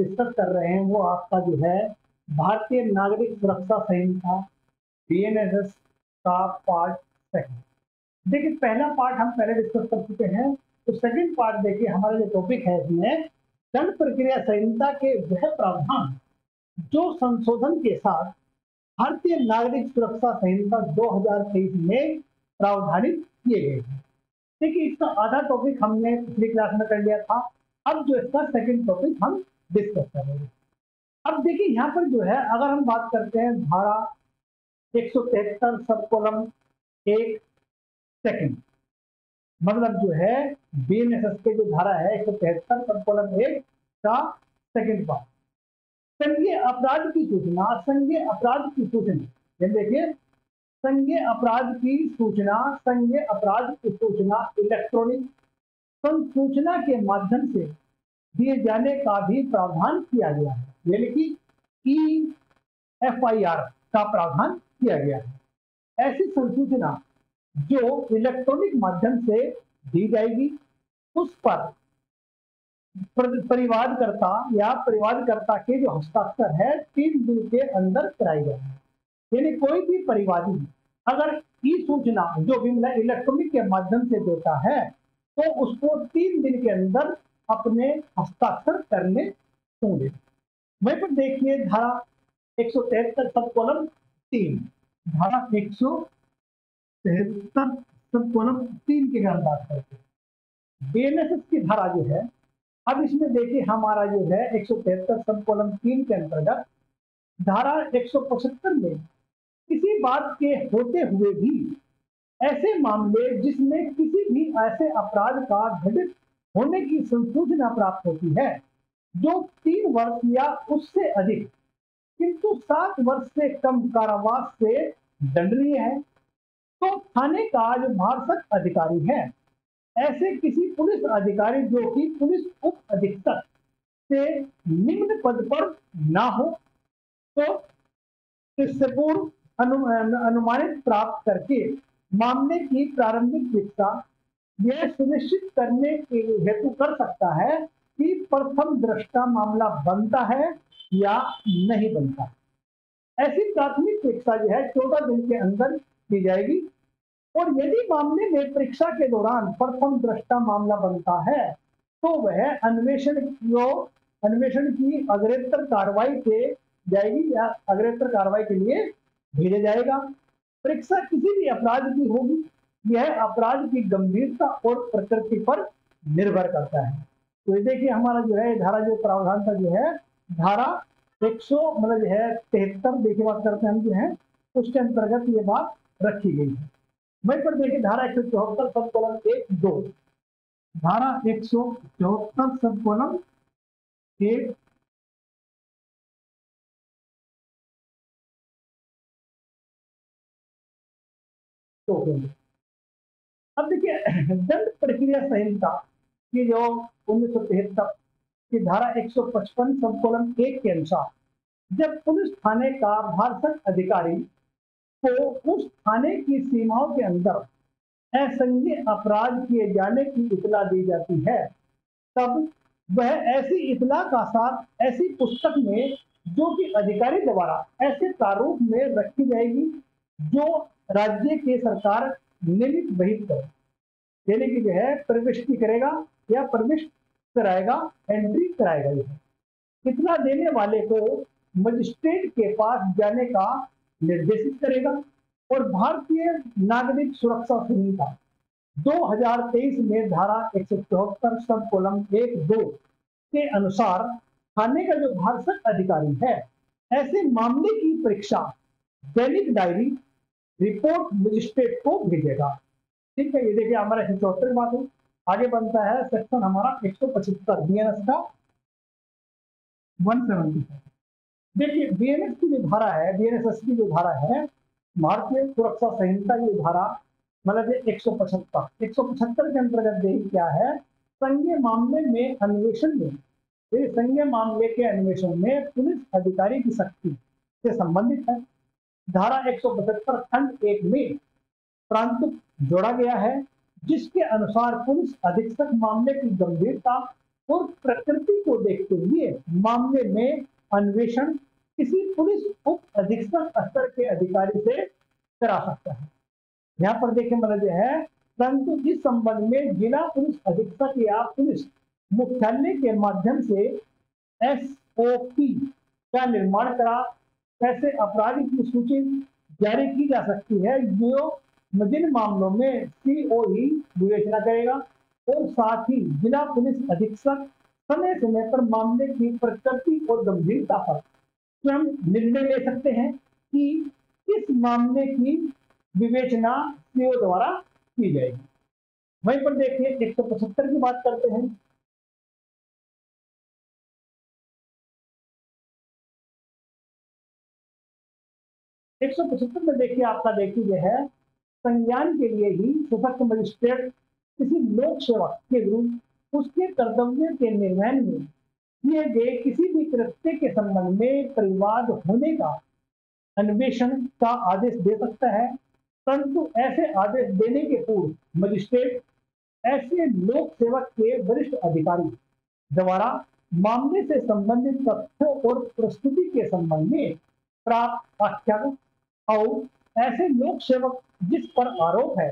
Discuss कर रहे हैं वो आपका जो है भारतीय नागरिक सुरक्षा संहिता बीएनएसएस का पार्ट सेकंड। देखिए पहला पार्ट हम पहले डिस्कस कर चुके हैं, तो सेकंड पार्ट देखिए हमारा जो टॉपिक है इसमें दंड प्रक्रिया संहिता के वह प्रावधान जो संशोधन के साथ भारतीय नागरिक सुरक्षा संहिता 2023 में प्रावधानित किए गए हैं। देखिए इसका आधा टॉपिक हमने पिछली क्लास में कर लिया था, अब जो इसका सेकंड टॉपिक हम डिस्कस करेंगे। अब देखिए यहाँ पर जो है अगर हम बात करते हैं धारा 173 सब कॉलम 1 सेकंड, मतलब जो है बीएनएसएस के जो धारा है 173 सब कॉलम 1 का सेकंड पार्ट, संज्ञेय अपराध की सूचना, संज्ञेय अपराध की सूचना, ये देखिए संज्ञेय अपराध की सूचना, संज्ञेय अपराध की सूचना इलेक्ट्रॉनिक संसूचना के माध्यम से दिए जाने का भी प्रावधान किया गया है, यानी कि EFIR का प्रावधान किया गया है। ऐसी संसूचना जो इलेक्ट्रॉनिक माध्यम से दी जाएगी उस पर परिवादकर्ता या परिवादकर्ता के जो हस्ताक्षर है 3 दिन के अंदर कराई जाएगी। यानी कोई भी परिवादी अगर ई सूचना जो भी इलेक्ट्रॉनिक के माध्यम से देता है तो उसको 3 दिन के अंदर अपने हस्ताक्षर करने होंगे। वहीं पर देखिए धारा 173 सब कॉलम 3, धारा 173 सब कॉलम 3 की अगर बात करते हैं बीएनएसएस की धारा जो है, अब इसमें देखिए हमारा जो है 173 सब कॉलम 3 के अंतर्गत धारा 175 में किसी बात के होते हुए भी ऐसे मामले जिसमें किसी भी ऐसे अपराध का घटित होने की संसूचना प्राप्त होती है जो 3 वर्ष या उससे अधिक किंतु 7 वर्ष से कम कारावास से दंडनीय है, तो थाने का जो भारसक अधिकारी है ऐसे किसी पुलिस अधिकारी जो कि पुलिस उप अधीक्षक से निम्न पद पर ना हो तो इससे पूर्व अनुमानित प्राप्त करके मामले की प्रारंभिक शिक्षा यह सुनिश्चित करने के हेतु कर सकता है कि प्रथम दृष्टा मामला बनता है या नहीं बनता। ऐसी प्राथमिक परीक्षा जो है 14 दिन के अंदर की जाएगी और यदि मामले में परीक्षा के दौरान प्रथम दृष्टा मामला बनता है तो वह अन्वेषण की अग्रेतर कार्रवाई के जाएगी या अग्रेतर कार्रवाई के लिए भेजा जाएगा। परीक्षा किसी भी अपराध की होगी, यह अपराध की गंभीरता और प्रकृति पर निर्भर करता है। तो ये देखिए हमारा जो है धारा जो प्रावधान का जो है धारा 100 मतलब जो है 73 देखिए बात करते हैं हम जो है उसके अंतर्गत ये बात रखी गई है। वहीं पर देखिए धारा 174 सब कॉलम 1-2, धारा 174 सब कॉलम 1 तो अब देखिए दंड प्रक्रिया संहिता की जो 1973 की धारा 155 सब कॉलम 1 के अनुसार जब पुलिस थाने का भारसक अधिकारी को उस थाने की सीमाओं के अंदर असंज्ञेय अपराध किए जाने की इत्तला दी जाती है तब वह ऐसी इत्तला का साथ ऐसी पुस्तक में जो कि अधिकारी द्वारा ऐसे प्रारूप में रखी जाएगी जो राज्य की सरकार नियमित बहित करे, यानी कि जो है प्रविष्टि करेगा या प्रविष्ट कराएगा, एंट्री कराएगा। यह इतना देने वाले को मजिस्ट्रेट के पास जाने का निर्देशित करेगा और भारतीय नागरिक सुरक्षा संहिता 2023 में धारा 174 सब कॉलम 1-2 के अनुसार थाने का जो भारसक अधिकारी है ऐसे मामले की परीक्षा दैनिक डायरी रिपोर्ट मजिस्ट्रेट को भेजेगा। ठीक है, ये देखिए हमारा 174 बात है। आगे बनता है सेक्शन हमारा 175 बीएनएस का 170। देखिए बीएनएस की जो धारा है, बीएनएसएस की जो धारा है भारतीय सुरक्षा संहिता की धारा मतलब 175 के अंतर्गत देखिए क्या है, संज्ञेय मामले में अन्वेषण में संज्ञेय मामले के अन्वेषण में पुलिस अधिकारी की शक्ति से संबंधित है। धारा 175 खंड 1 में प्रांतुक जोड़ा गया है जिसके अनुसार पुलिस अधीक्षक मामले की गंभीरता और प्रकृति को देखते हुए मामले में अन्वेषण किसी पुलिस उप अधीक्षक स्तर के अधिकारी से करा सकता है। यहाँ पर देखिए मतलब यह है, परंतु इस संबंध में जिला पुलिस अधीक्षक या पुलिस मुख्यालय के माध्यम से एसओपी का निर्माण करा ऐसे अपराध की सूची जारी की जा सकती है जो जिन मामलों में सीओ ही विवेचना करेगा, और साथ ही जिला पुलिस अधीक्षक समय समय पर मामले की प्रकृति और गंभीरता पर स्वयं निर्णय ले सकते हैं कि इस मामले की विवेचना सीओ द्वारा की जाएगी। वहीं पर देखिए 175 की बात करते हैं। एक सौ पचहत्तर में देखिए आपका देखिए है, संज्ञान के लिए ही सशक्त मजिस्ट्रेट किसी लोक सेवक के विरुद्ध उसके कर्तव्य के निर्वहन में किए गए किसी भी कृत्य के संबंध में परिवाद होने का अन्वेषण का आदेश दे सकता है, परंतु ऐसे आदेश देने के पूर्व मजिस्ट्रेट ऐसे लोक सेवक के वरिष्ठ अधिकारी द्वारा मामले से संबंधित तथ्यों और प्रस्तुति के संबंध में प्राप्त आख्यान और ऐसे लोक सेवक जिस पर आरोप है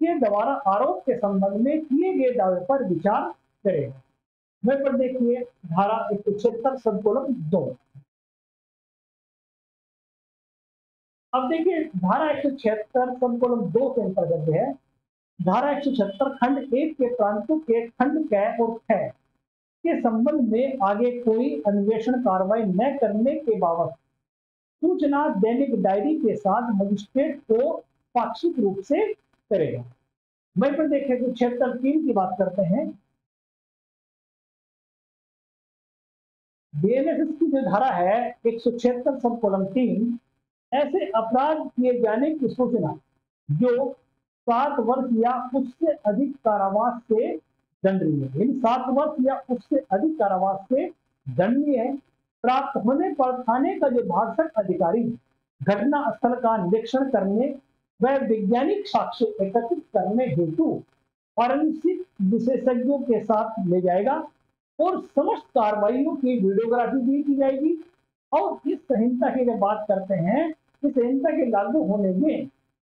के द्वारा आरोप के संबंध में किए गए दावे पर विचार करेगा। वहीं पर देखिए धारा 176 सबकोलम 2। अब देखिए धारा 176 सबकोलम 2 के अंतर्गत है, धारा 176 खंड 1 के प्रांतों के खंड क और ख के संबंध में आगे कोई अन्वेषण कार्रवाई न करने के बावजूद सूचना दैनिक डायरी के साथ मजिस्ट्रेट को पाक्षिक रूप से करेगा। वहीं पर देखिए जो क्षेत्र 3 की बात करते हैं, बीएनएसएस की जो धारा है 176 सब कॉलम 3, ऐसे अपराध किए जाने की सूचना जो 7 वर्ष या उससे अधिक कारावास से दंडनीय है, 7 वर्ष या उससे अधिक कारावास से दंडनीय है, प्राप्त होने पर थाने का जो भाषक अधिकारी घटना स्थल का निरीक्षण करने व वैज्ञानिक साक्ष्य एकत्रित करने हेतु फॉरेंसिक विशेषज्ञों के साथ ले जाएगा और समस्त कार्रवाइयों की वीडियोग्राफी भी की जाएगी। और इस संहिता की जब बात करते हैं, इस संहिता के लागू होने में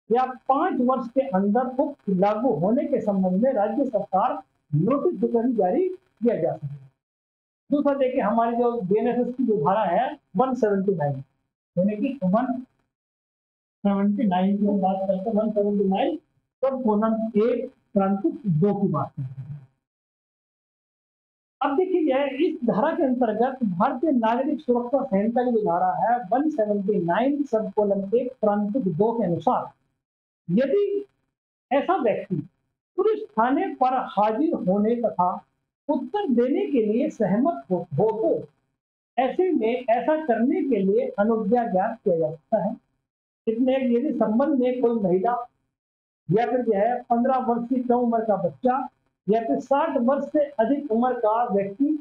या 5 वर्ष के अंदर उक्त लागू होने के संबंध में राज्य सरकार नोटिस जारी किया जा सके। दूसरा देखिए हमारी जो बीएनएसएस की जो धारा है 179 यानी कि 179 की बात करते हैं, 179 सब कॉलम 1 प्रांतिक 2 की बात करते हैं। अब देखिए इस धारा के अंतर्गत भारतीय नागरिक सुरक्षा संहिता की जो धारा है 179 सब कॉलम 1 प्रांतिक 2 के अनुसार यदि ऐसा व्यक्ति पुलिस थाने पर हाजिर होने तथा उत्तर देने के लिए सहमत हो तो ऐसे में ऐसा करने के लिए अनुज्ञा ज्ञात किया जा सकता है। इसमें यदि संबंध में कोई महिला या फिर जो है 15 वर्ष की कम उम्र का बच्चा या फिर 60 वर्ष से अधिक उम्र का व्यक्ति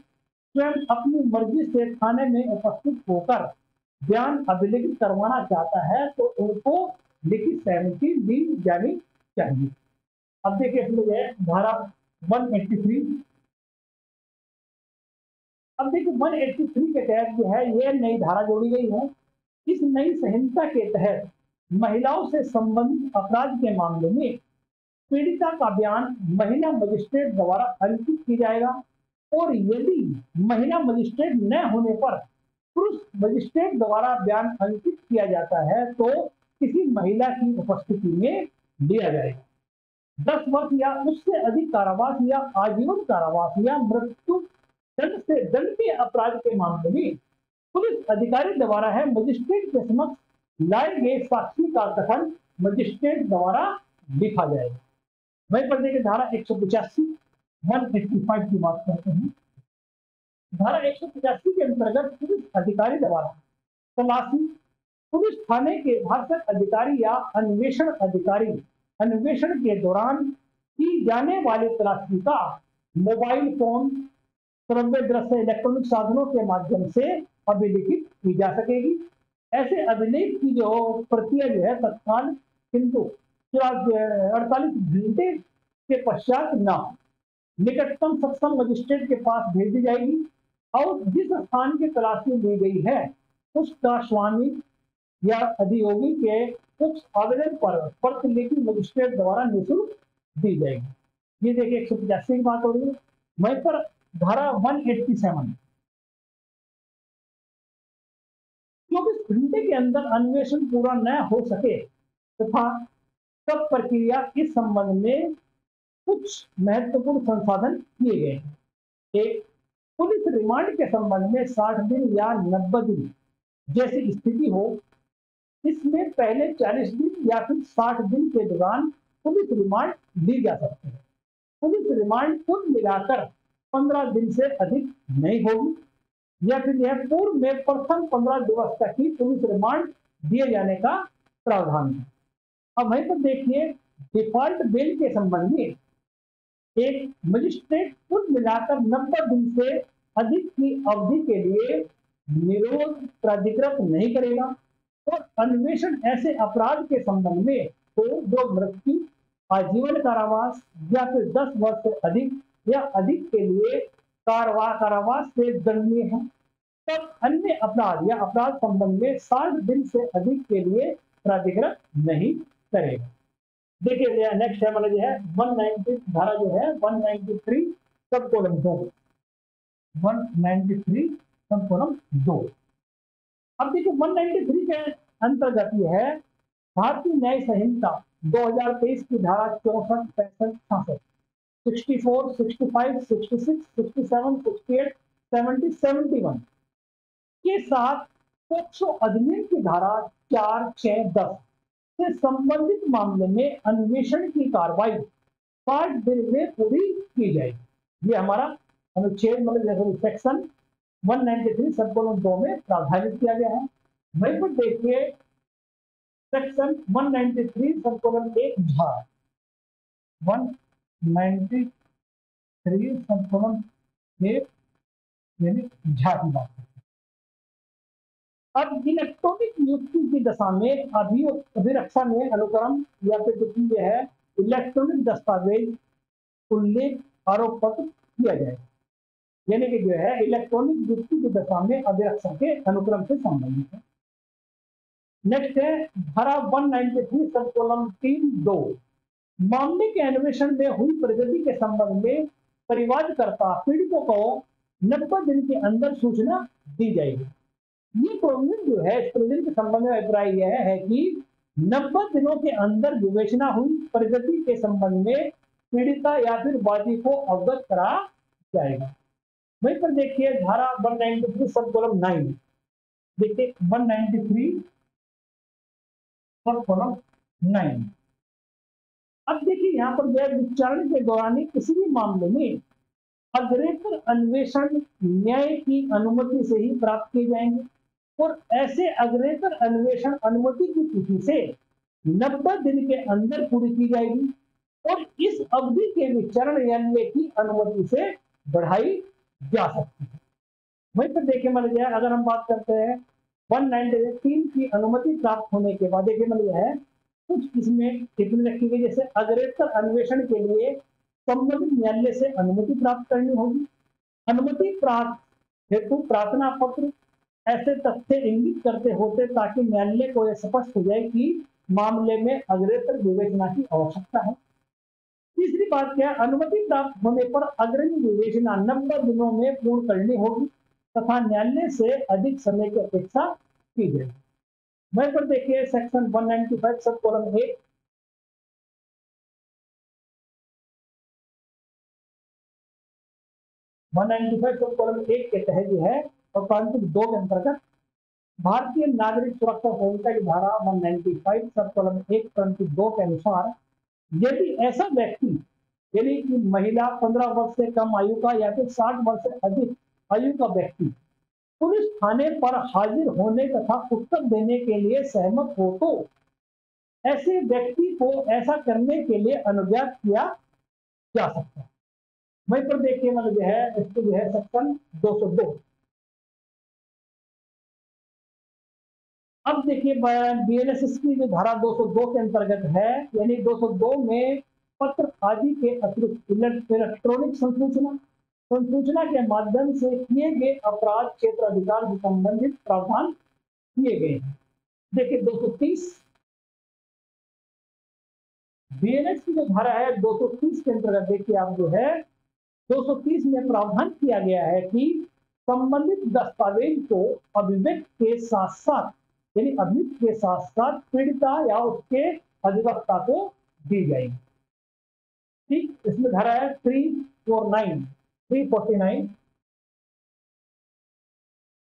स्वयं अपनी मर्जी से थाने में उपस्थित होकर बयान अभिलिखित करवाना चाहता है तो उनको लिखित सहमति दी जानी चाहिए। अब देखिए इसमें धारा 183, अब देखिए 183 के तहत जो है ये नई धारा जोड़ी गई है। इस नई संहिता के तहत महिलाओं से संबंधित अपराध के मामले में पीड़िता का बयान महिला मजिस्ट्रेट द्वारा अंकित किया जाएगा और यदि महिला मजिस्ट्रेट न होने पर पुरुष मजिस्ट्रेट द्वारा बयान अंकित किया जाता है तो किसी महिला की उपस्थिति में लिया जाएगा। 10 वर्ष या उससे अधिक कारावास या आजीवन कारावास या मृत्यु दंड से दंड के अपराध के मामले में पुलिस अधिकारी द्वारा है मजिस्ट्रेट के समक्ष लाए गए साक्षी का कथन मजिस्ट्रेट द्वारा लिखा जाएगा। वहीं पर देखिए धारा 185 185 की बात करते हैं। धारा 185 के अंतर्गत पुलिस अधिकारी द्वारा तलाशी पुलिस थाने के भाषक अधिकारी या अन्वेषण अधिकारी अन्वेषण के दौरान की जाने वाली तलाशी का मोबाइल फोन श्रव्य दृश्य इलेक्ट्रॉनिक साधनों के माध्यम से अभिलिखित की जा सकेगी। ऐसे अभिलेख की जो प्रक्रिया जो है तत्काल किंतु 48 घंटे के पश्चात न हो, निकटतम सक्षम मजिस्ट्रेट के पास भेज दी जाएगी और जिस स्थान की तलाशी ली गई है उसका स्वामी या अधियोगी के उस आवेदन पर प्रतिलिपि मजिस्ट्रेट द्वारा निःशुल्क दी जाएगी। ये देखिए 185 की बात हो रही है। वहीं पर धारा 187, 24 घंटे के अंदर अन्वेषण पूरा न हो सके तथा सब प्रक्रिया इस संबंध में कुछ महत्वपूर्ण संसाधन किए गए हैं। एक, पुलिस रिमांड के संबंध में 60 दिन या 90 दिन जैसी स्थिति हो, इसमें पहले 40 दिन या फिर 60 दिन के दौरान पुलिस रिमांड ली जा सकती है। पुलिस रिमांड कुल मिलाकर 15 दिन से अधिक नहीं होगी या फिर यह पूर्व में प्रथम 15 दिवस तक ही पुलिस रिमांड दिए जाने का प्रावधान है। अब वहीं पर देखिए डिफॉल्ट बेल के संबंध में एक मजिस्ट्रेट कुल मिलाकर 90 दिन से अधिक की अवधि के लिए निरोध प्राधिकृत नहीं करेगा और अन्वेषण ऐसे अपराध के संबंध में तो जो मृत्यु, आजीवन कारावास या फिर 10 वर्ष से अधिक या अधिक के लिए कारावास से दंडनीय है, तब अन्य अपराध या अपराध संबंध में 60 दिन से अधिक के लिए प्राधिकृत नहीं करेगा। देखिए नेक्स्ट है मतलब जो है 190 धारा जो है 193 सब कॉलम 2, 193 सब कॉलम 2। अब देखिए 193 के अंतर्गत यह है भारतीय न्याय संहिता 2023 की धारा 64, 65, 66, 64, 65, 66, 67, 68, 70, 71 के साथ पोक्सो अधिनियम की धारा 4, 6, 10 से संबंधित मामले में अन्वेषण की कार्रवाई 60 दिन में पूरी की जाएगी। ये हमारा अनुच्छेद मतलब सेक्शन 193 सब कॉलम 2 में प्रावधानित किया गया है। वहीं पर देखिए सेक्शन 193 सब कॉलम 1 भाग 193 सब कॉलम 1 यानी झा की बात है। अब इलेक्ट्रॉनिक नियुक्ति की दशा में अभिरक्षा में अनुक्रम या फिर कुछ है इलेक्ट्रॉनिक दस्तावेज उल्लेख आरोप पत्र किया जाएगा, यानी कि जो है इलेक्ट्रॉनिक नियुक्ति की दशा में अभिरक्षा के अनुक्रम से संबंधित है। नेक्स्ट है धारा 193 सब कॉलम 3(2) मामले के अन्वेषण में हुई प्रगति के संबंध में परिवादकर्ता पीड़ितों को 90 दिन के अंदर सूचना दी जाएगी। ये प्रोविजन जो है इस प्रोविजन के संबंध में अभिप्राय यह है कि 90 दिनों के अंदर विवेचना हुई प्रगति के संबंध में पीड़िता या फिर वादी को अवगत करा जाएगा। वहीं पर देखिए धारा 193 सब कॉलम 9, देखिए 193 सब कॉलम 9। अब देखिए यहाँ पर जो विचारण के दौरान किसी भी मामले में अग्रेतर अन्वेषण न्याय की अनुमति से ही प्राप्त किए जाएंगे और ऐसे अग्रेतर अन्वेषण अनुमति की तिथि से 90 दिन के अंदर पूरी की जाएगी और इस अवधि के विचारण न्याय की अनुमति से बढ़ाई जा सकती है। वहीं पर देखिए मतलब यह अगर हम बात करते हैं 193 की अनुमति प्राप्त होने के बाद देखिए मतलब यह है कुछ इसमें टिप्पणी रखी गई, जैसे अग्रेतर अन्वेषण के लिए संबंधित न्यायालय से अनुमति प्राप्त करनी होगी। अनुमति प्राप्त हेतु प्रार्थना पत्र ऐसे तथ्य इंगित करते होते ताकि न्यायालय को यह स्पष्ट हो जाए कि मामले में अग्रेतर विवेचना की आवश्यकता है। तीसरी बात क्या है, अनुमति प्राप्त होने पर अग्रिम विवेचना 90 दिनों में पूर्ण करनी होगी तथा न्यायालय से अधिक समय की अपेक्षा की जाएगी। वहीं पर देखिए सेक्शन 195 सब कॉलम 1 195 सब कॉलम 1 के तहत जो है और प्रांतिक 2 के अंतर्गत भारतीय नागरिक सुरक्षा संहिता की धारा 195 सब कॉलम 1 प्रांतिक 2 के अनुसार यदि ऐसा व्यक्ति यानी कि महिला 15 वर्ष से कम आयु का या फिर 60 वर्ष से अधिक आयु का व्यक्ति पुलिस थाने पर हाजिर होने तथा उत्तर देने के लिए सहमत हो तो ऐसे व्यक्ति को ऐसा करने के लिए अनुज्ञात किया जा सकता है। वहीं पर देखिए मतलब जो है इसको जो है सेक्शन 202। अब देखिए बीएनएसएस की जो धारा 202 के अंतर्गत है, यानी 202 में पत्र आदि के अतिरिक्त इलेक्ट्रॉनिक संसूचना के माध्यम से किए गए अपराध क्षेत्र अधिकार से संबंधित प्रावधान किए गए हैं। देखिए 230 बीएनएस की जो धारा है 230 के अंतर्गत देखिए आप जो है 230 में प्रावधान किया गया है कि संबंधित दस्तावेज को अभिव्यक्त के साथ साथ यानी अभियुक्त के साथ साथ पीड़िता या उसके अधिवक्ता को दी जाएगी। ठीक, इसमें धारा है 349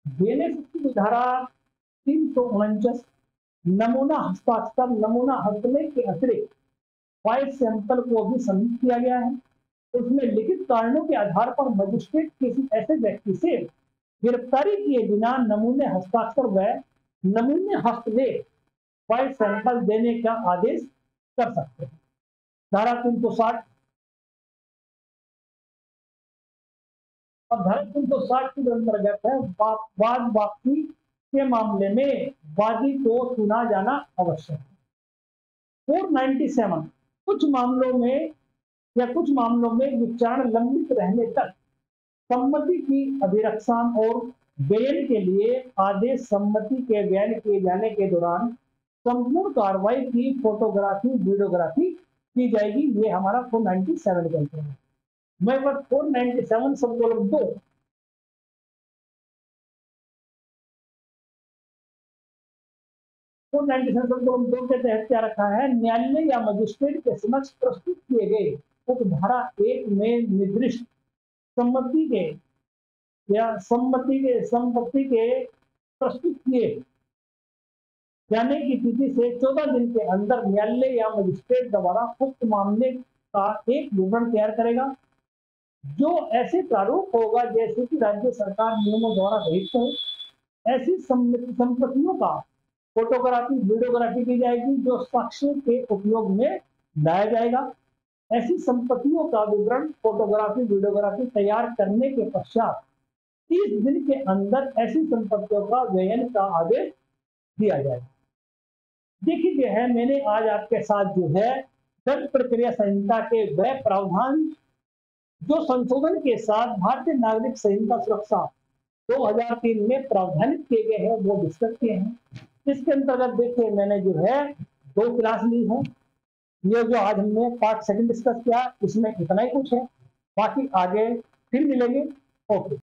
बीएनएस की धारा 349 नमूना हस्ताक्षर नमूना हस्तलेख के अतिरिक्त वॉइस सैंपल को भी सम्मिलित किया गया है। उसमें लिखित कारणों के आधार पर मजिस्ट्रेट किसी ऐसे व्यक्ति से गिरफ्तारी किए बिना नमूने हस्ताक्षर व नमूने हस्तलेख वॉइस सैंपल देने का आदेश कर सकते हैं। धारा 360 अब धारा 360 के अंतर्गत है वाद वापसी के मामले में वादी को सुना जाना आवश्यक है। 497 कुछ मामलों में विचारण लंबित रहने तक सम्मति की अभिरक्षा और बयान के लिए आदेश सम्मति के बयान किए जाने के दौरान संपूर्ण कार्रवाई की फोटोग्राफी वीडियोग्राफी की जाएगी। ये हमारा 497 कहते हैं। मैं बस 497 सबकोलम 2 के तहत क्या रखा है, न्यायालय या मजिस्ट्रेट के समक्ष प्रस्तुत किए गए धारा 1 में निर्दिष्ट सम्पत्ति के प्रस्तुत किए जाने की तिथि से 14 दिन के अंदर न्यायालय या मजिस्ट्रेट द्वारा उक्त मामले का एक विवरण तैयार करेगा, जो ऐसे प्रारूप होगा जैसे कि राज्य सरकार नियमों द्वारा रहित है। ऐसी संपत्तियों का फोटोग्राफी वीडियोग्राफी की जाएगी जो साक्ष्य के उपयोग में लाया जाएगा। ऐसी संपत्तियों का विवरण फोटोग्राफी वीडियोग्राफी तैयार करने के पश्चात 30 दिन के अंदर ऐसी संपत्तियों का व्ययन का आदेश दिया जाएगा। देखिए जो है मैंने आज आपके साथ जो है दंड प्रक्रिया संहिता के वह प्रावधान जो संशोधन के साथ भारतीय नागरिक संहिता सुरक्षा 2003 में प्रावधानित किए गए हैं वो डिस्कस किए हैं। इसके अंतर्गत देखिए मैंने जो है 2 क्लास ली है। ये जो आज हमने पार्ट सेकंड डिस्कस किया इसमें इतना ही कुछ है, बाकी आगे फिर मिलेंगे। ओके।